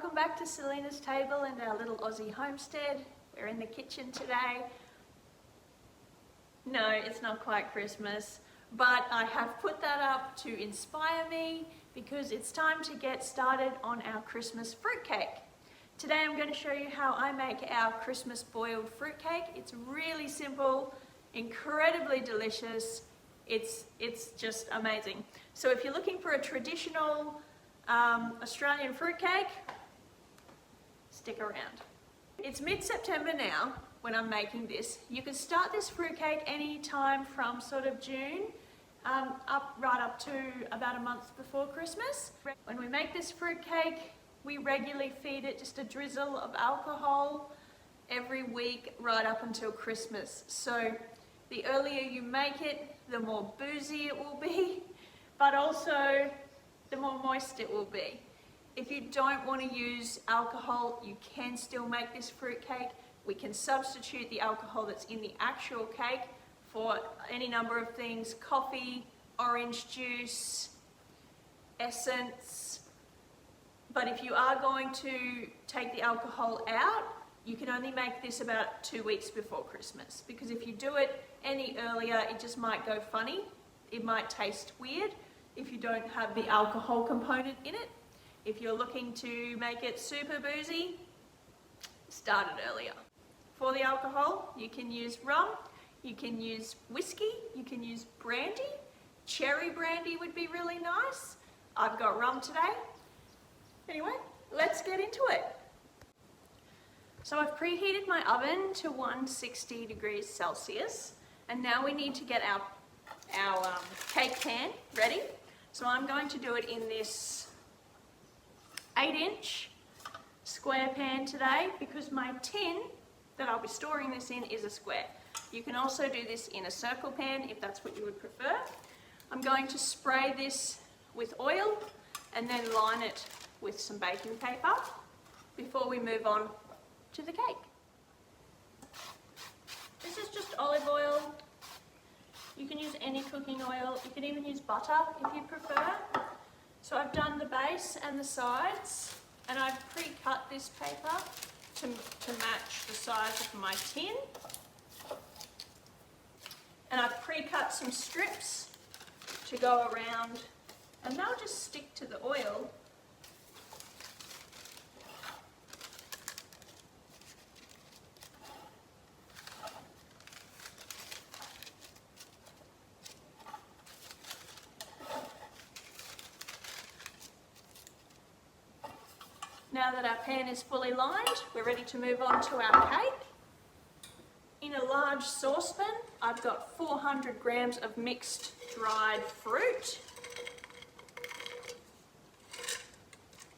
welcome back to Selena's table and our little Aussie homestead. We're in the kitchen today. No, it's not quite Christmas, but I have put that up to inspire me because it's time to get started on our Christmas fruitcake. Today I'm going to show you how I make our Christmas boiled fruitcake. It's really simple, incredibly delicious. It's just amazing. So if you're looking for a traditional Australian fruitcake, stick around. It's mid-September now when I'm making this. You can start this fruitcake any time from sort of June right up to about a month before Christmas. When we make this fruitcake, we regularly feed it just a drizzle of alcohol every week right up until Christmas. So the earlier you make it, the more boozy it will be, but also the more moist it will be. If you don't want to use alcohol, you can still make this fruitcake. We can substitute the alcohol that's in the actual cake for any number of things: coffee, orange juice, essence. But if you are going to take the alcohol out, you can only make this about 2 weeks before Christmas, because if you do it any earlier, it just might go funny. It might taste weird if you don't have the alcohol component in it. If you're looking to make it super boozy, start it earlier. For the alcohol, you can use rum, you can use whiskey, you can use brandy. Cherry brandy would be really nice. I've got rum today. Anyway, let's get into it. So I've preheated my oven to 160 degrees Celsius, and now we need to get our cake pan ready. So I'm going to do it in this 8-inch square pan today because my tin that I'll be storing this in is a square. You can also do this in a circle pan if that's what you would prefer. I'm going to spray this with oil and then line it with some baking paper before we move on to the cake. This is just olive oil. You can use any cooking oil. You can even use butter if you prefer. So I've done the base and the sides, and I've pre-cut this paper to match the size of my tin. And I've pre-cut some strips to go around, and they'll just stick to the oil. Now that our pan is fully lined, we're ready to move on to our cake. In a large saucepan, I've got 400 grams of mixed dried fruit.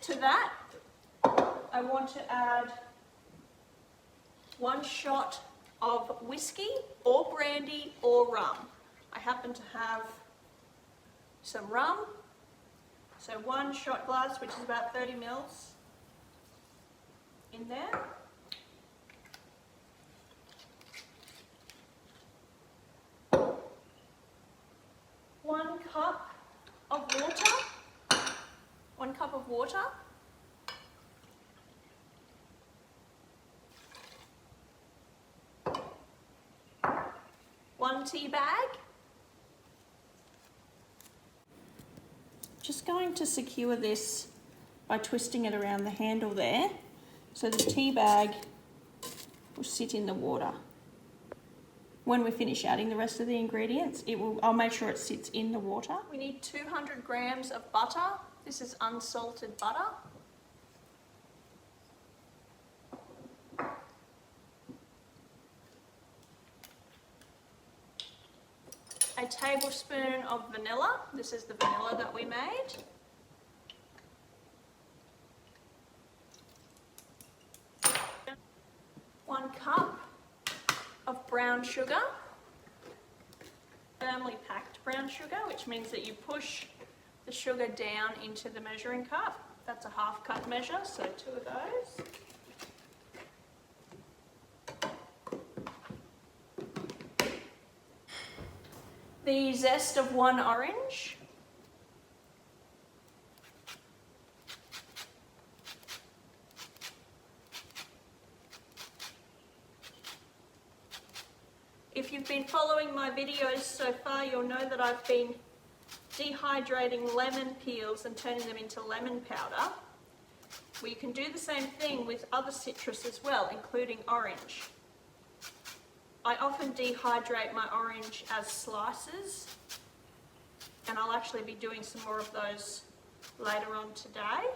To that, I want to add 1 shot of whiskey or brandy or rum. I happen to have some rum, so 1 shot glass, which is about 30 mils. In there. 1 cup of water. 1 cup of water. 1 tea bag. Just going to secure this by twisting it around the handle there. So the tea bag will sit in the water. When we finish adding the rest of the ingredients, I'll make sure it sits in the water. We need 200 grams of butter. This is unsalted butter. A tablespoon of vanilla. This is the vanilla that we made. 1 cup of brown sugar, firmly packed brown sugar, which means that you push the sugar down into the measuring cup. That's a 1/2 cup measure, so 2 of those. The zest of 1 orange. If you've been following my videos so far, you'll know that I've been dehydrating lemon peels and turning them into lemon powder. Well, you can do the same thing with other citrus as well, including orange. I often dehydrate my orange as slices, and I'll actually be doing some more of those later on today.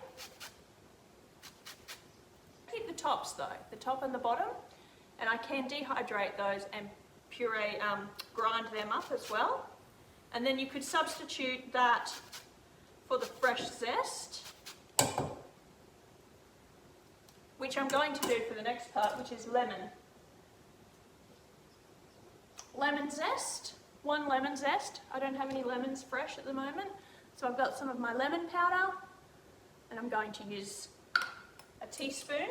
Keep the tops though, the top and the bottom, and I can dehydrate those and grind them up as well. And then you could substitute that for the fresh zest, which I'm going to do for the next part, which is lemon. Lemon zest, 1 lemon zest. I don't have any lemons fresh at the moment, so I've got some of my lemon powder, and I'm going to use a teaspoon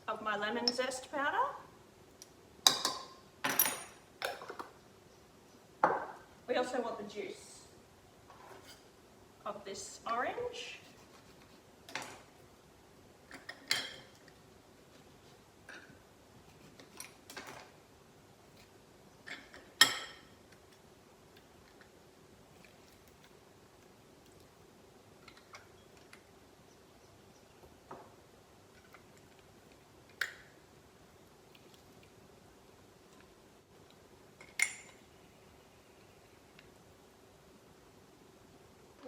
of my lemon zest powder. We also want the juice of this orange.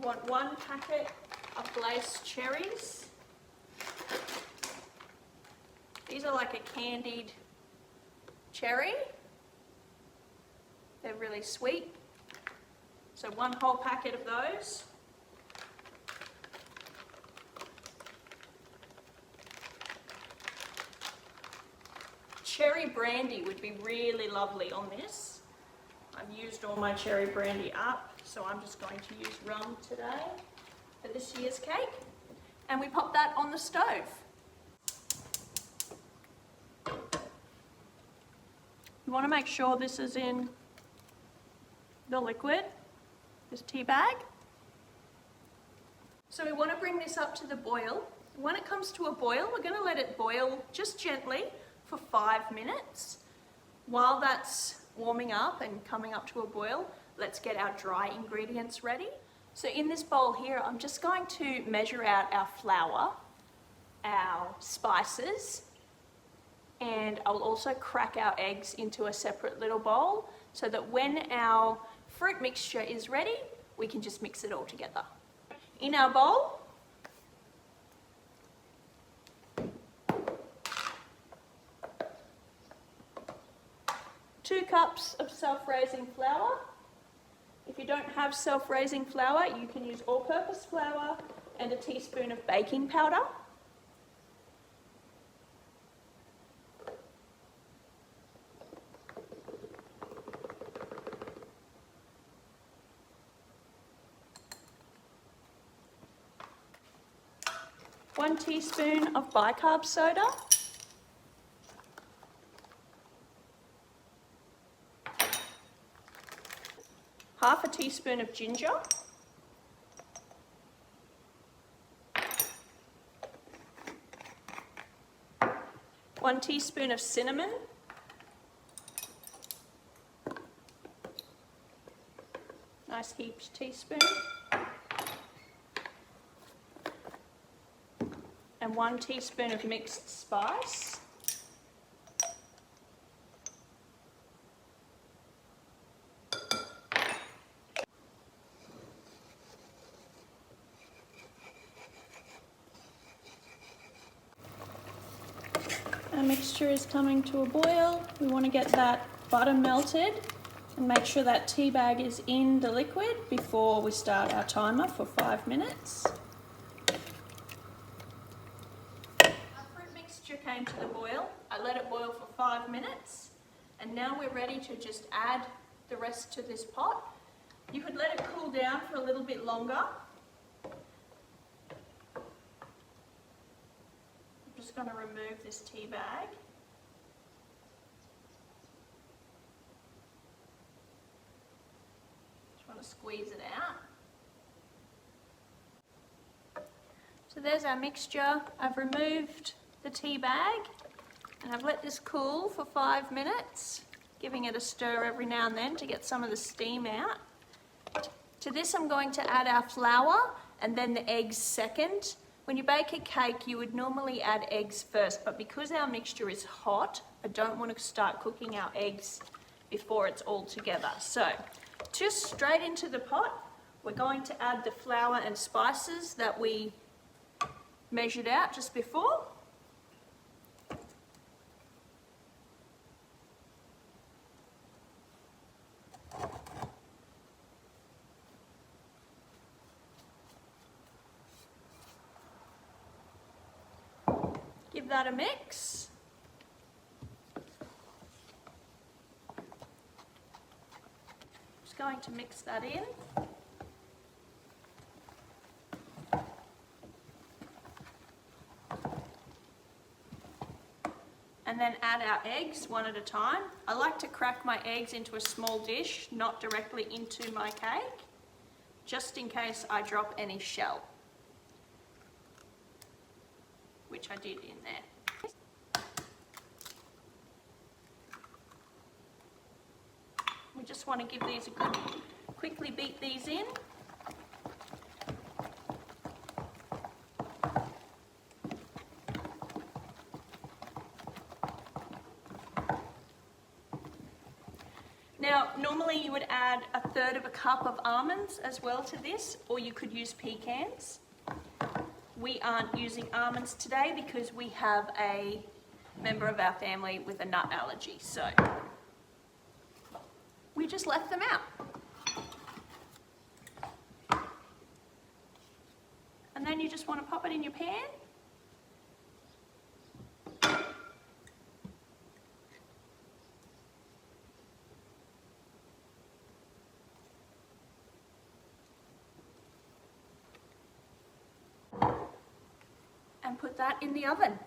Want 1 packet of glaced cherries. These are like a candied cherry. They're really sweet. So 1 whole packet of those. Cherry brandy would be really lovely on this. I've used all my cherry brandy up, so I'm just going to use rum today for this year's cake. And we pop that on the stove. You want to make sure this is in the liquid, this tea bag. So we want to bring this up to the boil. When it comes to a boil, we're going to let it boil just gently for 5 minutes. While that's warming up and coming up to a boil, let's get our dry ingredients ready. So in this bowl here, I'm just going to measure out our flour, our spices, and I'll also crack our eggs into a separate little bowl so that when our fruit mixture is ready, we can just mix it all together. In our bowl, two cups of self-raising flour. If you don't have self-raising flour, you can use all-purpose flour and a teaspoon of baking powder. One teaspoon of bicarb soda. Half a teaspoon of ginger. 1 teaspoon of cinnamon. Nice heaped teaspoon. And 1 teaspoon of mixed spice. Our mixture is coming to a boil. We want to get that butter melted and make sure that tea bag is in the liquid before we start our timer for 5 minutes. Our fruit mixture came to the boil. I let it boil for 5 minutes, and now we're ready to just add the rest to this pot. You could let it cool down for a little bit longer. I'm just going to remove this tea bag. Just want to squeeze it out. So there's our mixture. I've removed the tea bag and I've let this cool for 5 minutes. giving it a stir every now and then to get some of the steam out. To this I'm going to add our flour and then the eggs second. When you bake a cake, you would normally add eggs first, but because our mixture is hot, I don't want to start cooking our eggs before it's all together. So, just straight into the pot, we're going to add the flour and spices that we measured out just before. Give that a mix. Just going to mix that in. And then add our eggs one at a time. I like to crack my eggs into a small dish, not directly into my cake, just in case I drop any shell, which I did in there. We just want to give these a good, quickly beat these in. Now, normally you would add 1/3 cup of almonds as well to this, or you could use pecans. We aren't using almonds today because we have a member of our family with a nut allergy, so we just left them out. And then you just want to pop it in your pan. And put that in the oven.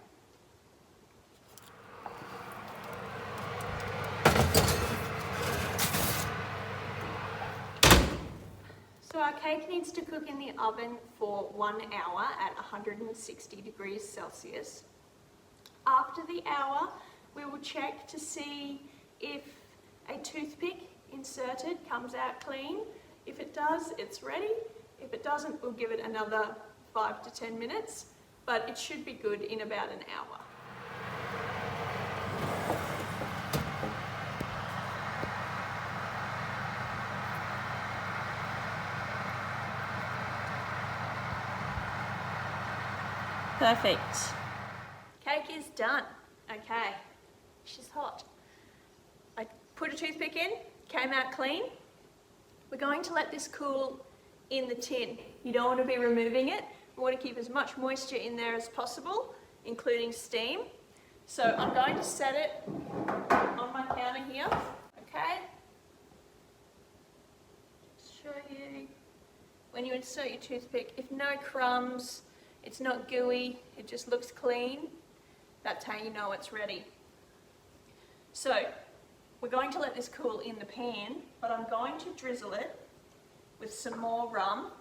So our cake needs to cook in the oven for 1 hour at 160 degrees Celsius. After the hour, we will check to see if a toothpick inserted comes out clean. If it does, it's ready. If it doesn't, we'll give it another 5 to 10 minutes. But it should be good in about an hour. Perfect. Cake is done. Okay, she's hot. I put a toothpick in, came out clean. We're going to let this cool in the tin. You don't want to be removing it. We want to keep as much moisture in there as possible, including steam. So I'm going to set it on my counter here, okay? Just show you. When you insert your toothpick, if no crumbs, it's not gooey, it just looks clean, that's how you know it's ready. So we're going to let this cool in the pan, but I'm going to drizzle it with some more rum.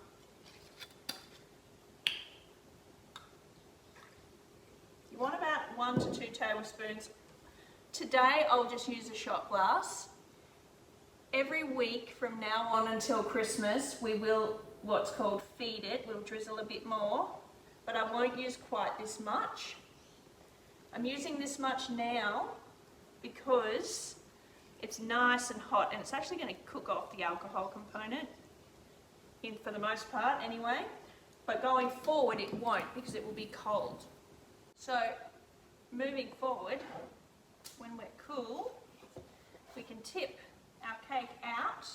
You want about 1 to 2 tablespoons. Today I'll just use a shot glass. Every week from now on until Christmas we will what's called feed it. We'll drizzle a bit more, but I won't use quite this much. I'm using this much now because it's nice and hot and it's actually going to cook off the alcohol component, for the most part anyway, but going forward it won't because it will be cold. So moving forward, when we're cool, we can tip our cake out.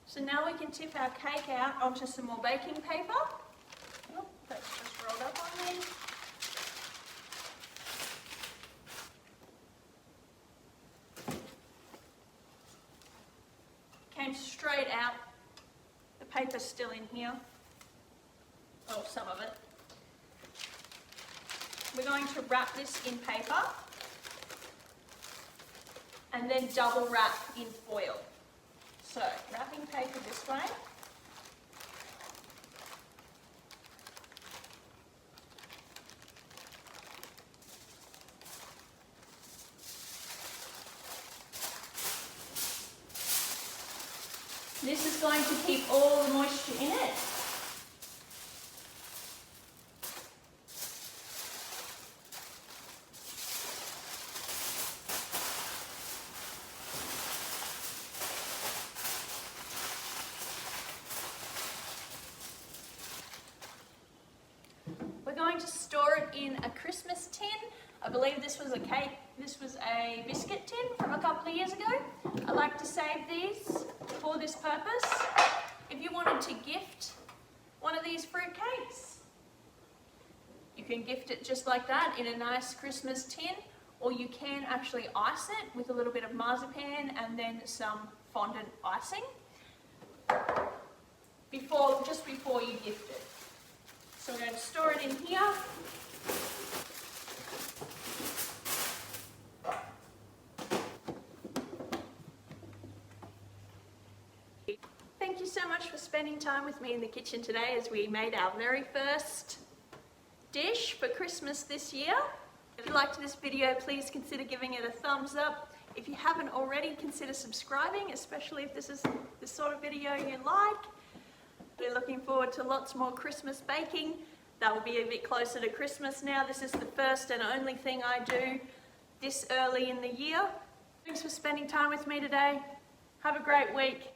So now we can tip our cake out onto some more baking paper. Oh, that's just rolled up on me. Came straight out. The paper's still in here. Oh, some of it. We're going to wrap this in paper and then double wrap in foil. So, wrapping paper this way. This is going to keep all the moisture in it. We're going to store it in a Christmas tin. I believe this was a biscuit tin from a couple of years ago. I like to save these for this purpose. If you wanted to gift one of these fruitcakes, you can gift it just like that in a nice Christmas tin, or you can actually ice it with a little bit of marzipan and then some fondant icing just before you gift it. So we're going to store it in here. Thank you so much for spending time with me in the kitchen today as we made our very first dish for Christmas this year. If you liked this video, please consider giving it a thumbs up. If you haven't already, consider subscribing, especially if this is the sort of video you like. We're looking forward to lots more Christmas baking. That will be a bit closer to Christmas now. This is the first and only thing I do this early in the year. Thanks for spending time with me today. Have a great week.